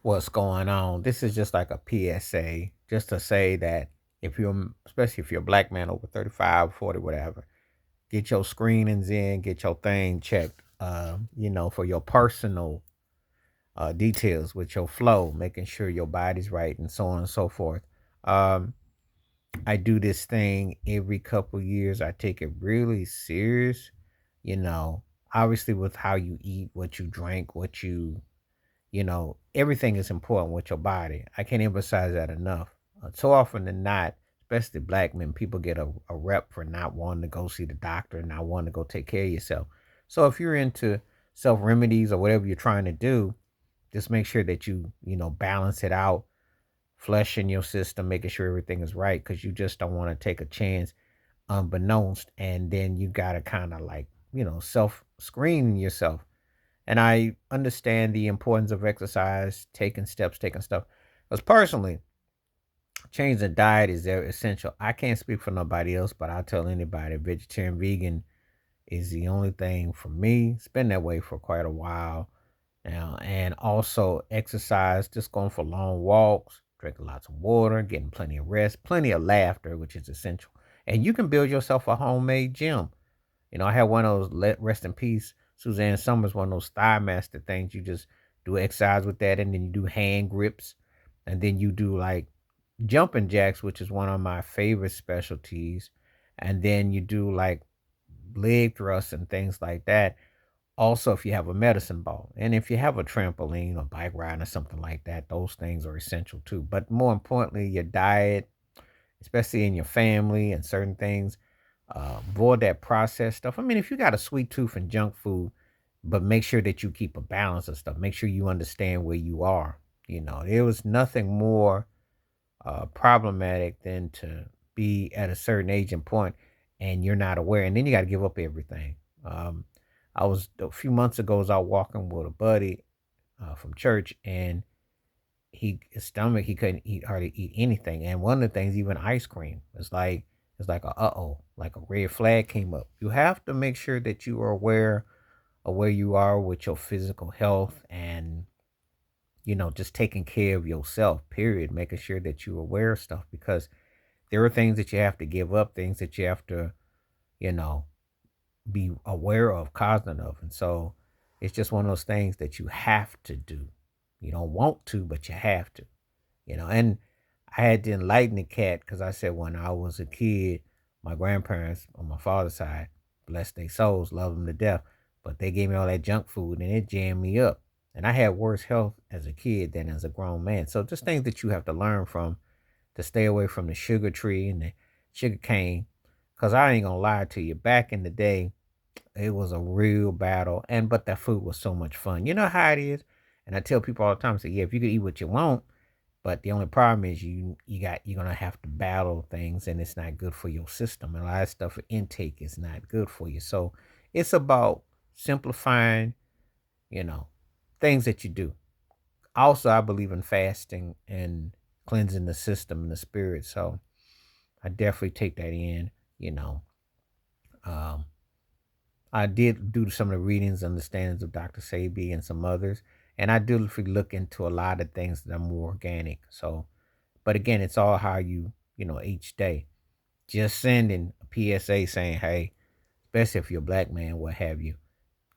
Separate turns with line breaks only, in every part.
what's going on. This is just like a PSA, just to say that if you're, especially if you're a black man over 35, 40, whatever, get your screenings in, get your thing checked, for your personal details with your flow, making sure your body's right and so on and so forth. Um, I do this thing every couple years. I take it really serious, you know, obviously with how you eat, what you drink, everything is important with your body. I can't emphasize that enough. So often than not, especially black men, people get a rep for not wanting to go see the doctor and not wanting to go take care of yourself. So if you're into self remedies or whatever you're trying to do, just make sure that you balance it out, flush in your system, making sure everything is right because you just don't want to take a chance unbeknownst. And then you got to kind of like, self screen yourself, and I understand the importance of exercise, taking steps, taking stuff. Because personally, change the diet is very essential. I can't speak for nobody else, but I'll tell anybody vegetarian, vegan is the only thing for me. It's been that way for quite a while now. And also exercise, just going for long walks, drinking lots of water, getting plenty of rest, plenty of laughter, which is essential. And you can build yourself a homemade gym. I had one of those, let rest in peace, Suzanne Summers, one of those Thigh Master things. You just do exercise with that, and then you do hand grips, and then you do like jumping jacks, which is one of my favorite specialties, and then you do like leg thrusts and things like that. Also, if you have a medicine ball, and if you have a trampoline or bike ride or something like that, those things are essential too. But more importantly, your diet, especially in your family and certain things. Avoid that processed stuff. I mean, if you got a sweet tooth and junk food, but make sure that you keep a balance of stuff. Make sure you understand where you are. There was nothing more problematic than to be at a certain age and point and you're not aware. And then you got to give up everything. I was a few months ago, I was out walking with a buddy from church, and his stomach, he couldn't eat hardly eat anything. And one of the things, even ice cream, it's like a uh-oh, like a red flag came up. You have to make sure that you are aware of where you are with your physical health, and just taking care of yourself, period, making sure that you're aware of stuff, because there are things that you have to give up, things that you have to, you know, be aware of, cognizant of. And so it's just one of those things that you have to do. You don't want to, but you have to. And I had to enlighten the cat because I said when I was a kid, my grandparents on my father's side, bless their souls, love them to death, but they gave me all that junk food and it jammed me up. And I had worse health as a kid than as a grown man. So just things that you have to learn from, to stay away from the sugar tree and the sugar cane. Because I ain't gonna lie to you, back in the day, it was a real battle. But that food was so much fun. You know how it is? And I tell people all the time, I say, yeah, if you could eat what you want, but the only problem is you're gonna have to battle things, and it's not good for your system. And a lot of stuff for intake is not good for you. So it's about simplifying, you know, things that you do. Also, I believe in fasting and cleansing the system and the spirit. So I definitely take that in, you know. Um, I did do some of the readings, understandings of Dr. Sabi and some others. And I do look into a lot of things that are more organic. So, but again, it's all how each day. Just sending a PSA saying, hey, especially if you're a black man, what have you,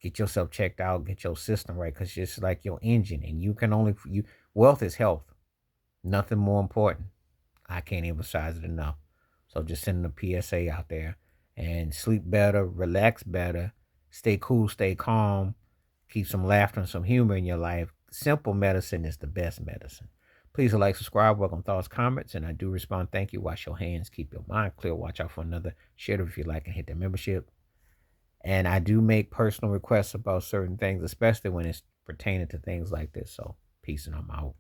get yourself checked out, get your system right, because it's like your engine, and wealth is health. Nothing more important. I can't emphasize it enough. So just sending a PSA out there, and sleep better, relax better, stay cool, stay calm, keep some laughter and some humor in your life. Simple medicine is the best medicine. Please like, subscribe, welcome thoughts, comments, and I do respond. Thank you. Wash your hands, keep your mind clear. Watch out for another. Share it if you like, and hit the membership. And I do make personal requests about certain things, especially when it's pertaining to things like this. So peace, and I'm out.